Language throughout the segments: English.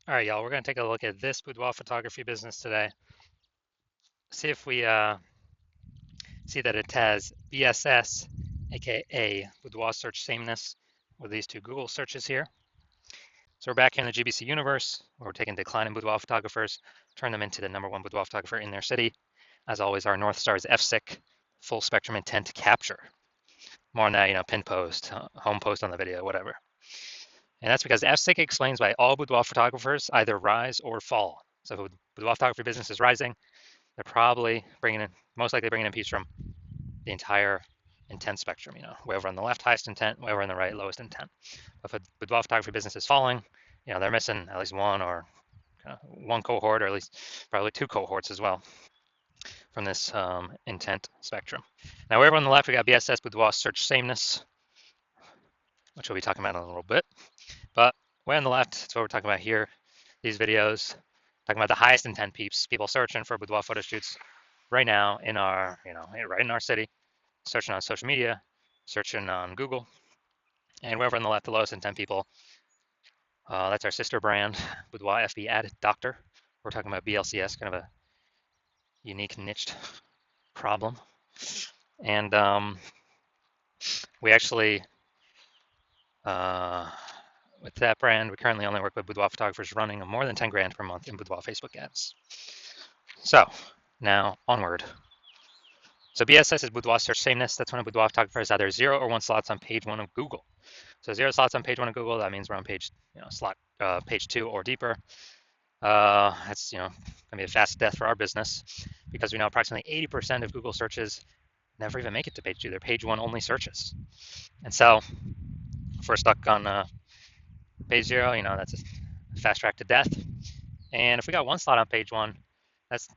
All right, y'all, we're going to take a look at this boudoir photography business today. See if we see that it has BSS, aka boudoir search sameness, with these two Google searches here. So we're back here in the GBC universe, where we're taking declining boudoir photographers, turn them into the #1 boudoir photographer in their city. As always, our North Star is FSIC, full spectrum intent capture. More on that, pin post, home post on the video, whatever. And that's because FSIC explains why all boudoir photographers either rise or fall. So if a boudoir photography business is rising, they're probably most likely bringing in peeps from the entire intent spectrum, wherever on the left, highest intent, wherever on the right, lowest intent. But if a boudoir photography business is falling, they're missing at least one or one cohort, or at least probably two cohorts as well from this intent spectrum. Now, wherever on the left, we got BSS, boudoir search sameness, which we'll be talking about in a little bit. But way on the left, that's what we're talking about here. These videos, talking about the highest intent peeps, people searching for boudoir photo shoots right now in our, right in our city, searching on social media, searching on Google, and wherever on the left, the lowest intent people. That's our sister brand, Boudoir FB Ad Doctor. We're talking about BLCS, kind of a unique niched problem. And we actually, with that brand, we currently only work with boudoir photographers running more than 10 grand per month in boudoir Facebook ads. So now onward. So BSS is boudoir search sameness. That's when a boudoir photographer has either 0 or 1 slots on page 1 of Google. So 0 slots on page 1 of Google, that means we're on page, page 2 or deeper. That's gonna be a fast death for our business because we know approximately 80% of Google searches never even make it to page 2. They're page 1 only searches. And so if we're stuck on page 0, that's a fast track to death. And if we got 1 slot on page 1,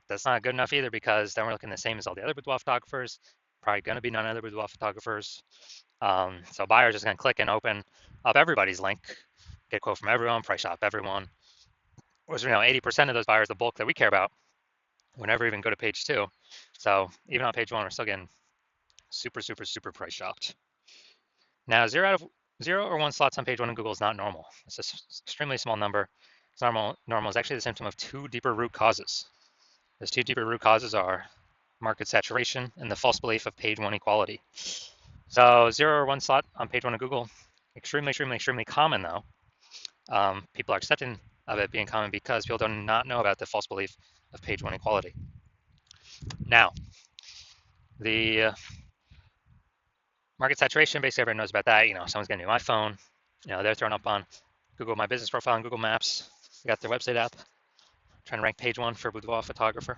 that's not good enough either, because then we're looking the same as all the other boudoir photographers. Probably going to be none other boudoir photographers. So buyers are just going to click and open up everybody's link, get a quote from everyone, price shop everyone. Whereas 80% of those buyers, the bulk that we care about, would never even go to page 2. So even on page 1, we're still getting super, super, super price shopped. Now, 0 or 1 slots on page 1 in Google is not normal. It's an extremely small number. It's normal is actually the symptom of 2 deeper root causes. Those 2 deeper root causes are market saturation and the false belief of page 1 equality. So 0 or 1 slot on page 1 of Google, extremely, extremely, extremely common though. People are accepting of it being common because people do not know about the false belief of page 1 equality. Now, the market saturation, basically everyone knows about that. Someone's getting a new iPhone, they're thrown up on Google My Business profile and Google Maps. They got their website app, trying to rank page 1 for boudoir photographer.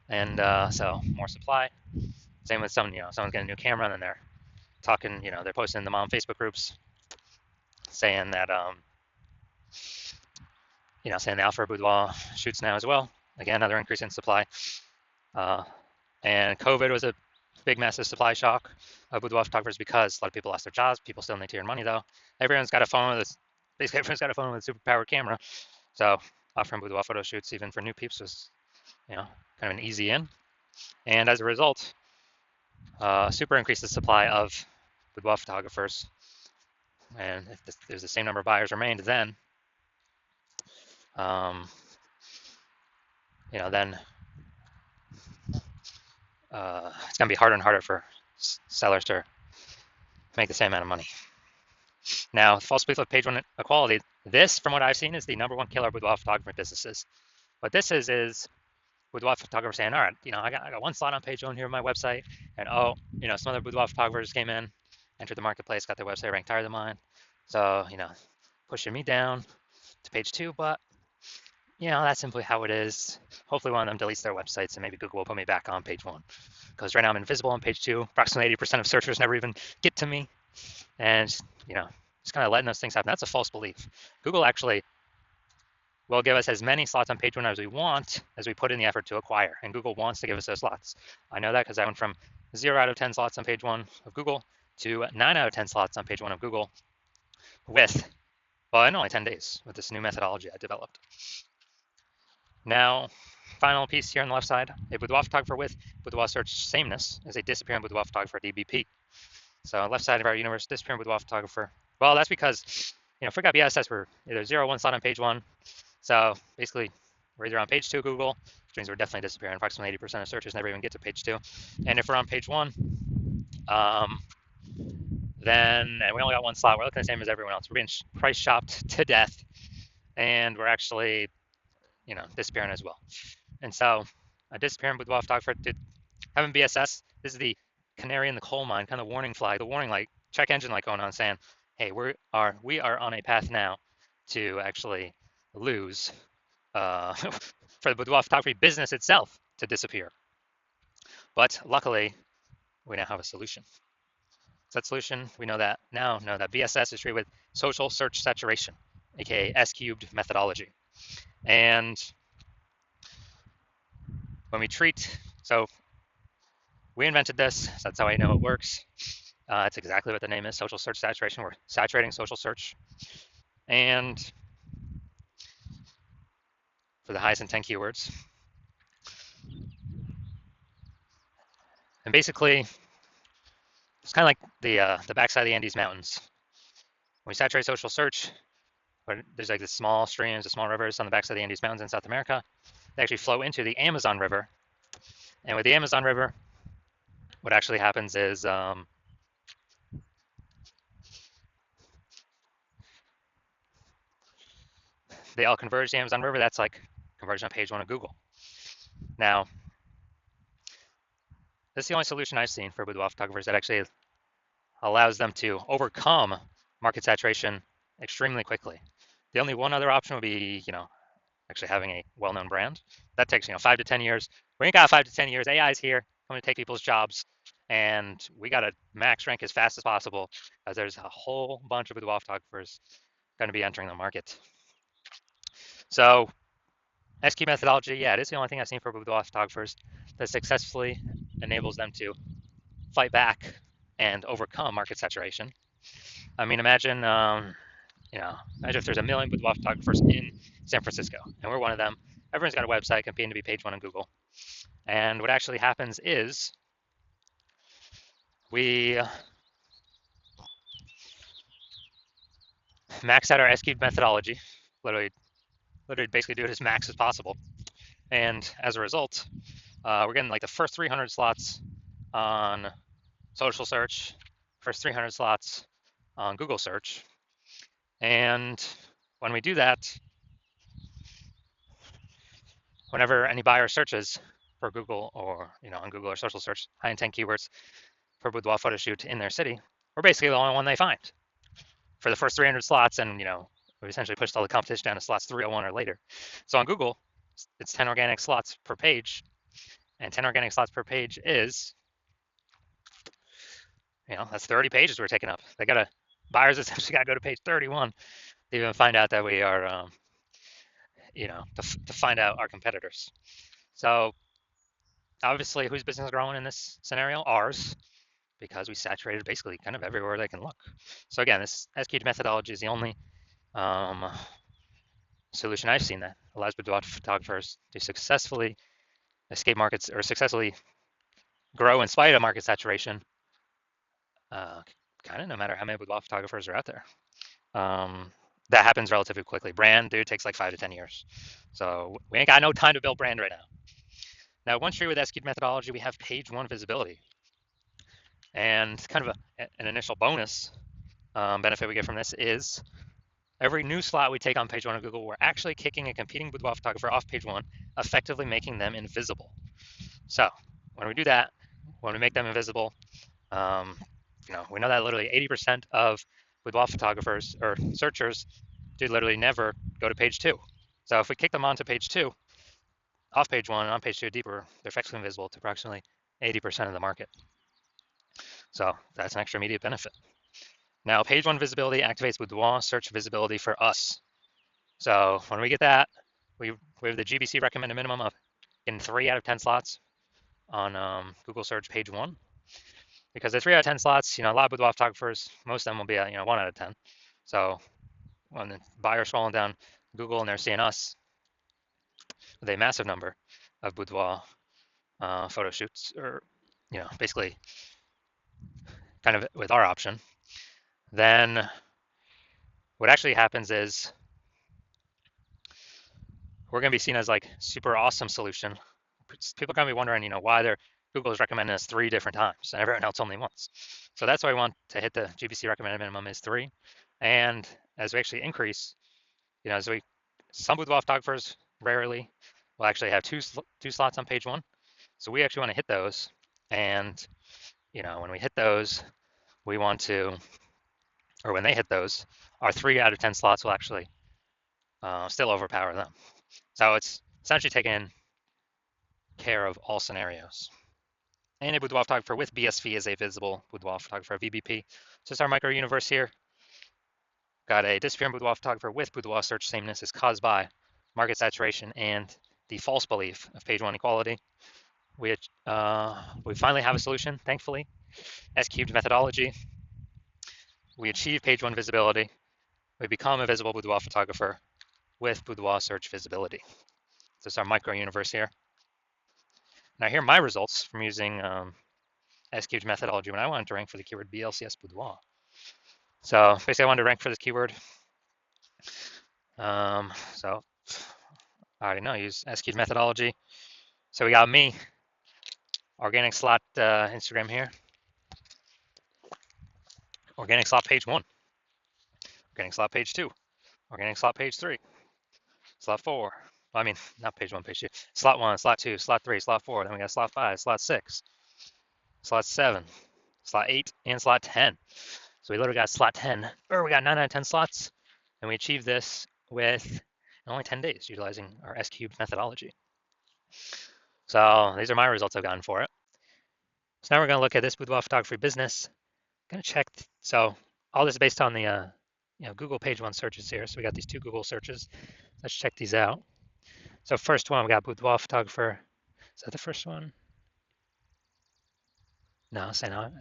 And so more supply. Same with someone's getting a new camera, and then they're talking, they're posting in the mom Facebook groups saying that, saying the Alpha Boudoir shoots now as well. Again, another increase in supply. And COVID was a big, massive supply shock of boudoir photographers because a lot of people lost their jobs. People still need to earn money though. Everyone's got a phone with basically everyone's got a phone with a superpowered camera. So offering boudoir photo shoots even for new peeps was, kind of an easy in. And as a result, super increased the supply of boudoir photographers. And if there's the same number of buyers remained, then, then it's going to be harder and harder for sellers to make the same amount of money. Now, false belief of page 1 equality. This, from what I've seen, is the #1 killer boudoir photography businesses. What this is boudoir photographers saying, all right, I got 1 slot on page 1 here on my website, and some other boudoir photographers came in, entered the marketplace, got their website ranked higher than mine. So, pushing me down to page 2, but that's simply how it is. Hopefully one of them deletes their websites and maybe Google will put me back on page 1. Because right now I'm invisible on page 2. Approximately 80% of searchers never even get to me. And, just kind of letting those things happen. That's a false belief. Google actually will give us as many slots on page 1 as we want, as we put in the effort to acquire. And Google wants to give us those slots. I know that because I went from 0 out of 10 slots on page 1 of Google to 9 out of 10 slots on page 1 of Google in only 10 days with this new methodology I developed. Now, final piece here on the left side, a boudoir photographer with boudoir search sameness is a disappearing boudoir photographer, DBP. So left side of our universe, disappearing boudoir photographer. Well, that's because, if we got BSS, we're either 0 or 1 slot on page 1, So basically, we're either on page 2 of Google, which means we're definitely disappearing. Approximately 80% of searches never even get to page 2. And if we're on page 1, um, then and we only got one slot, we're looking the same as everyone else. We're being price shopped to death, and we're actually, disappearing as well. And so, disappearing with Boudoir photographer, having BSS, this is the canary in the coal mine, kind of warning flag, the warning light, check engine light going on, saying, hey, we are on a path now to actually lose for the boudoir photography business itself to disappear. But luckily, we now have a solution. So that solution, we know that BSS is treated with social search saturation, aka S cubed methodology. And when we treat, so we invented this, so that's how I know it works. It's exactly what the name is, social search saturation. We're saturating social search. And for the highest intent keywords. And basically, it's kind of like the backside of the Andes Mountains. When we saturate social search, there's like the small streams, the small rivers on the backside of the Andes Mountains in South America. They actually flow into the Amazon River. And with the Amazon River, what actually happens is they all converge to the Amazon River. That's like conversion on page 1 of Google. Now, this is the only solution I've seen for boudoir photographers that actually allows them to overcome market saturation extremely quickly. The only one other option would be, actually having a well-known brand. That takes, 5 to 10 years. We ain't got 5 to 10 years. AI is here, coming to take people's jobs, and we got to max rank as fast as possible, as there's a whole bunch of boudoir photographers going to be entering the market. So SQ methodology, yeah, it is the only thing I've seen for boudoir photographers that successfully enables them to fight back and overcome market saturation. I mean, imagine if there's a million boudoir photographers in San Francisco, and we're one of them. Everyone's got a website competing to be page 1 on Google. And what actually happens is we max out our SQ methodology, literally basically do it as max as possible. And as a result, we're getting like the first 300 slots on social search, first 300 slots on Google search. And when we do that, whenever any buyer searches for Google or, on Google or social search, high intent keywords for boudoir photo shoot in their city, we're basically the only one they find for the first 300 slots. And, we essentially pushed all the competition down to slots 301 or later. So on Google, it's 10 organic slots per page. And 10 organic slots per page is, that's 30 pages we're taking up. Buyers essentially got to go to page 31 to even find out that we are, to find out our competitors. So obviously, whose business is growing in this scenario? Ours, because we saturated basically kind of everywhere they can look. So again, this SQL methodology is the only solution I've seen that allows boudoir photographers to successfully escape markets or successfully grow in spite of market saturation, kind of no matter how many boudoir photographers are out there. That happens relatively quickly. Brand, dude, takes like 5 to 10 years. So we ain't got no time to build brand right now. Now, once you're with SQL methodology, we have page 1 visibility. And kind of an initial bonus benefit we get from this is every new slot we take on page 1 of Google, we're actually kicking a competing boudoir photographer off page 1, effectively making them invisible. So when we do that, when we make them invisible, we know that literally 80% of boudoir photographers or searchers do literally never go to page 2. So if we kick them onto page 2, off page 1 and on page 2 deeper, they're effectively invisible to approximately 80% of the market. So that's an extra immediate benefit. Now, page 1 visibility activates boudoir search visibility for us. So when we get that, we have the GBC recommended minimum of in 3 out of 10 slots on Google search page 1. Because the 3 out of 10 slots, a lot of boudoir photographers, most of them will be at 1 out of 10. So when the buyer's scrolling down Google and they're seeing us with a massive number of boudoir photo shoots, or basically kind of with our option, then what actually happens is we're going to be seen as like super awesome solution. People are going to be wondering, why Google is recommending us 3 different times and everyone else only once. So that's why we want to hit the GBC recommended minimum is 3. And as we actually increase, some boudoir photographers rarely will actually have two slots on page 1. So we actually want to hit those. And, when we hit those, we want to, or when they hit those, our 3 out of 10 slots will actually still overpower them. So it's essentially taking care of all scenarios. And a boudoir photographer with BSV is a visible boudoir photographer, VBP. So it's our micro universe here. Got a disappearing boudoir photographer with boudoir search sameness is caused by market saturation and the false belief of page 1 equality. We finally have a solution, thankfully. S-cubed methodology. We achieve page 1 visibility. We become a visible boudoir photographer with boudoir search visibility. So it's our micro universe here. Now here are my results from using S-cubed methodology when I wanted to rank for the keyword BLCS boudoir. So basically I wanted to rank for this keyword. So I already know, use S-cubed methodology. So we got me, organic slot Instagram here. Organic slot page 1. Organic slot page 2. Organic slot page 3. Slot 4. I mean, not page 1, page 2. Slot 1, slot 2, slot 3, slot 4. Then we got slot 5, slot 6, slot 7, slot 8, and slot 10. So we literally got slot 10, or we got 9 out of 10 slots, and we achieved this with only 10 days utilizing our S-cubed methodology. So these are my results I've gotten for it. So now we're going to look at this boudoir photography business. I'm going to check. So all this is based on the Google page 1 searches here. So we got these 2 Google searches. Let's check these out. So first one, we got boudoir photographer. Is that the first one? No, I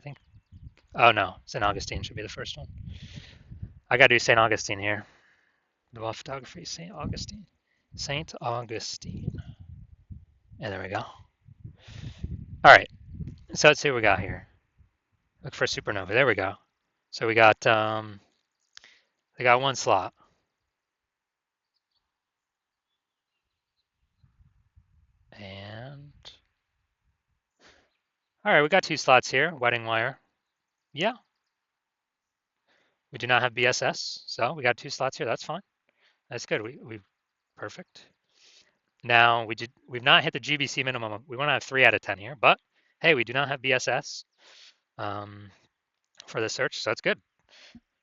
think. Oh no, St. Augustine should be the first one. I gotta do St. Augustine here. Boudoir photography, St. Augustine. St. Augustine. And there we go. All right, so let's see what we got here. Look for supernova. There we go. So we got they got 1 slot. And all right, we got 2 slots here. Wedding wire. Yeah. We do not have BSS, so we got 2 slots here. That's fine. That's good. We perfect. Now we've not hit the GBC minimum. We want to have 3 out of 10 here, but hey, we do not have BSS for the search, so that's good.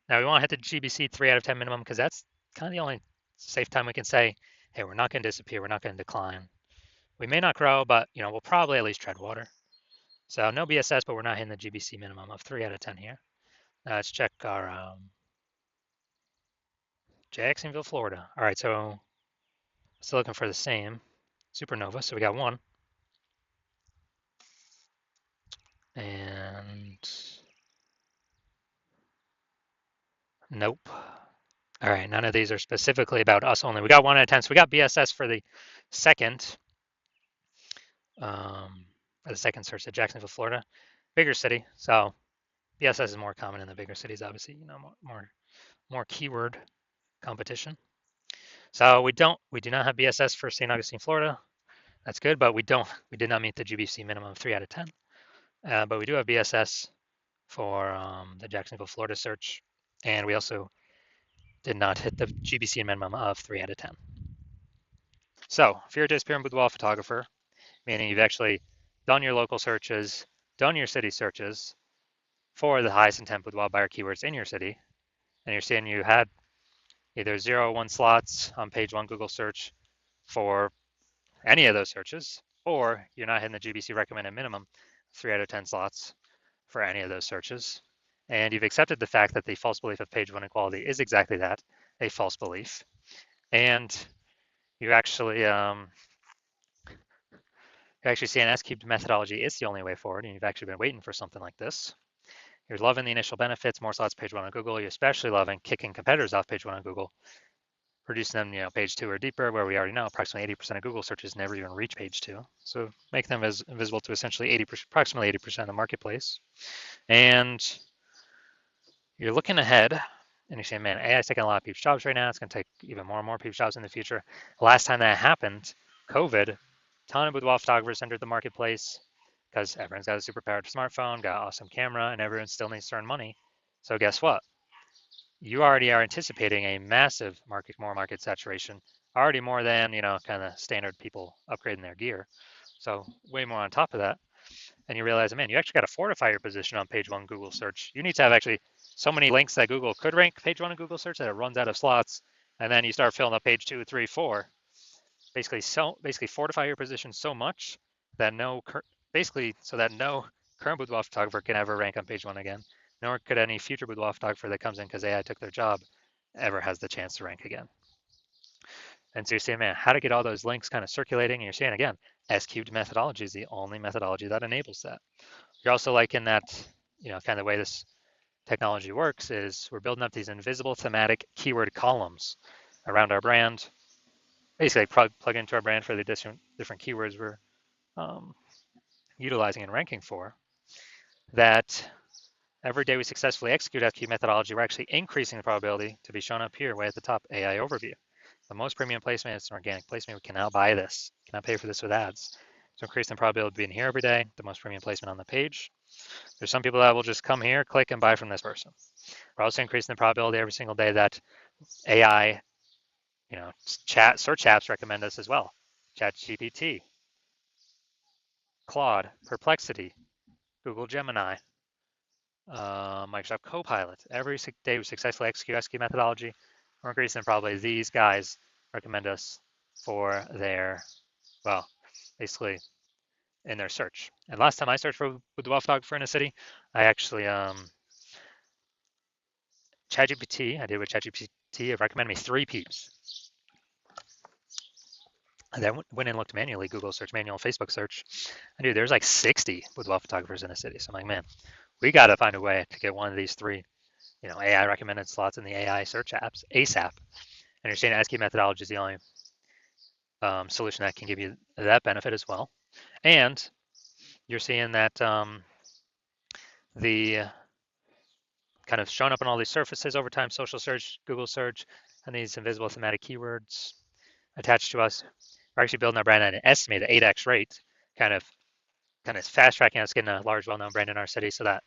Now we want to hit the GBC 3 out of 10 minimum because that's kind of the only safe time we can say, hey, we're not going to disappear, we're not going to decline. We may not grow, but we'll probably at least tread water. So no BSS, but we're not hitting the GBC minimum of 3 out of 10 here. Now let's check our Jacksonville, Florida. All right, so still looking for the same supernova. So we got 1. And nope. All right, none of these are specifically about us only. We got 1 out of 10. So we got BSS for the second search at Jacksonville, Florida. Bigger city. So BSS is more common in the bigger cities, obviously, more keyword competition. So we do not have BSS for St. Augustine, Florida. That's good, but we did not meet the GBC minimum of 3 out of 10. But we do have BSS for the Jacksonville, Florida search, and we also did not hit the GBC minimum of 3 out of 10. So if you're a disappearing boudoir photographer, meaning you've actually done your local searches, done your city searches for the highest intent boudoir buyer keywords in your city, and you're seeing you had either 0 or 1 slots on page 1 Google search for any of those searches, or you're not hitting the GBC recommended minimum 3 out of 10 slots for any of those searches, and you've accepted the fact that the false belief of page 1 equality is exactly that, a false belief, and you actually see an S-cubed methodology is the only way forward, and you've actually been waiting for something like this. You're loving the initial benefits, more slots page 1 on Google. You're especially loving kicking competitors off page 1 on Google, reducing them, page 2 or deeper, where we already know approximately 80% of Google searches never even reach page 2. So make them visible to essentially approximately 80% of the marketplace. And you're looking ahead And you say, man, AI is taking a lot of people's jobs right now. It's going to take even more and more people's jobs in the future. Last time that happened, COVID, a ton of boudoir photographers entered the marketplace because everyone's got a super powered smartphone, got an awesome camera, and everyone still needs to earn money. So guess what? You already are anticipating a massive market saturation, already more than, kind of standard people upgrading their gear. So way more on top of that. And you realize, man, you actually got to fortify your position on page one Google search. You need to have actually so many links that Google could rank page one in Google search that it runs out of slots. And then you start filling up page 2, 3, 4. Basically fortify your position so much that no current boudoir photographer can ever rank on page one again, nor could any future boudoir photographer that comes in because AI took their job ever has the chance to rank again. And so you're saying, man, how to get all those links kind of circulating, and you're saying again, S-cubed methodology is the only methodology that enables that. You're also liking that, kind of the way this technology works is we're building up these invisible thematic keyword columns around our brand, basically plug into our brand for the different keywords we're utilizing and ranking for, that every day we successfully execute SQ methodology, we're actually increasing the probability to be shown up here way at the top, AI overview. The most premium placement is an organic placement. We can now buy this, can now pay for this with ads. So increasing the probability of being here every day, the most premium placement on the page. There's some people that will just come here, click, and buy from this person. We're also increasing the probability every single day that AI, search apps recommend us as well. ChatGPT, Claude, Perplexity, Google Gemini, Microsoft Copilot. Every day we successfully execute SQ methodology, we're increasing probably these guys recommend us for their, basically in their search. And last time I searched for boudoir photographer in a city, I actually, ChatGPT, I did with ChatGPT, it recommended me 3 peeps. And then went and looked manually, Google search, manual Facebook search. And dude, there's like 60 boudoir photographers in a city. So I'm like, man, we got to find a way to get one of these 3, AI recommended slots in the AI search apps ASAP. And you're saying SQ methodology is the only solution that can give you that benefit as well. And you're seeing that the kind of showing up on all these surfaces over time, social search, Google search, and these invisible thematic keywords attached to us. We're actually building our brand at an estimated 8x rate, kind of fast tracking us getting a large, well-known brand in our city, so that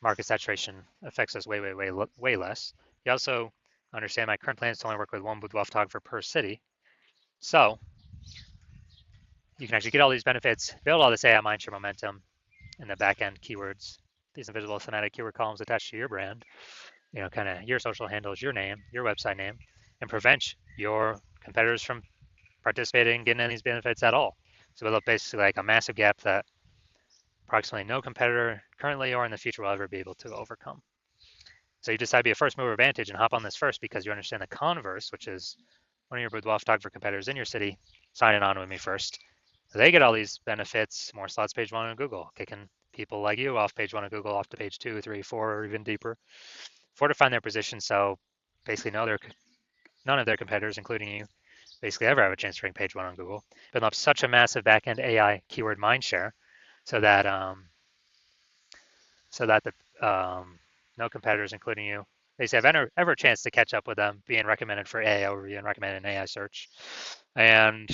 market saturation affects us way less. You also understand my current plan is to only work with one boudoir photographer per city, so you can actually get all these benefits, build all this AI mindshare momentum in the back-end keywords, these invisible thematic keyword columns attached to your brand, kind of your social handles, your name, your website name, and prevent your competitors from participating, getting any of these benefits at all. So we'll look basically like a massive gap that approximately no competitor currently or in the future will ever be able to overcome. So you decide to be a first mover advantage and hop on this first because you understand the converse, which is one of your boudoir photographer competitors in your city signing on with me first. They get all these benefits, more slots page one on Google, kicking people like you off page one of Google off to page 2, 3, 4, or even deeper, fortifying their position. So basically none of their competitors, including you, basically ever have a chance to rank page one on Google. Build up such a massive backend AI keyword mindshare so that the no competitors, including you, basically have ever a chance to catch up with them, being recommended for AI overview and recommended in AI search, and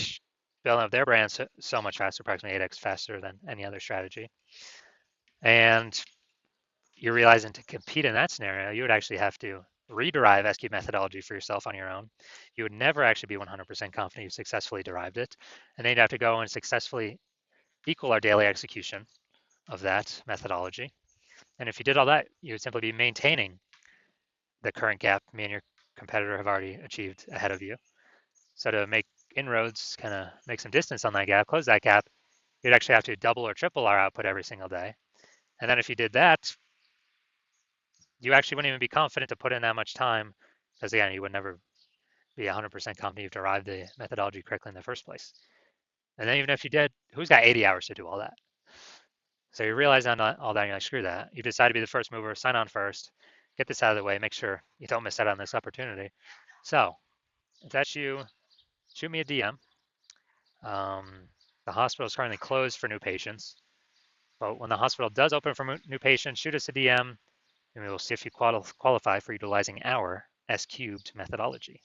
building up their brand so much faster, approximately 8x faster than any other strategy. And you're realizing to compete in that scenario, you would actually have to rederive SQ methodology for yourself on your own. You would never actually be 100% confident you successfully derived it. And then you'd have to go and successfully equal our daily execution of that methodology. And if you did all that, you would simply be maintaining the current gap me and your competitor have already achieved ahead of you. So to make inroads, kind of make some distance on that gap, close that gap, you'd actually have to double or triple our output every single day. And then if you did that, you actually wouldn't even be confident to put in that much time because again, you would never be 100% confident you've derived the methodology correctly in the first place. And then even if you did, who's got 80 hours to do all that? So you realize on all that, and you're like, screw that. You decide to be the first mover, sign on first, get this out of the way, make sure you don't miss out on this opportunity. So if that's you, shoot me a DM. The hospital is currently closed for new patients, but when the hospital does open for new patients, shoot us a DM. and we will see if you qualify for utilizing our S cubed methodology.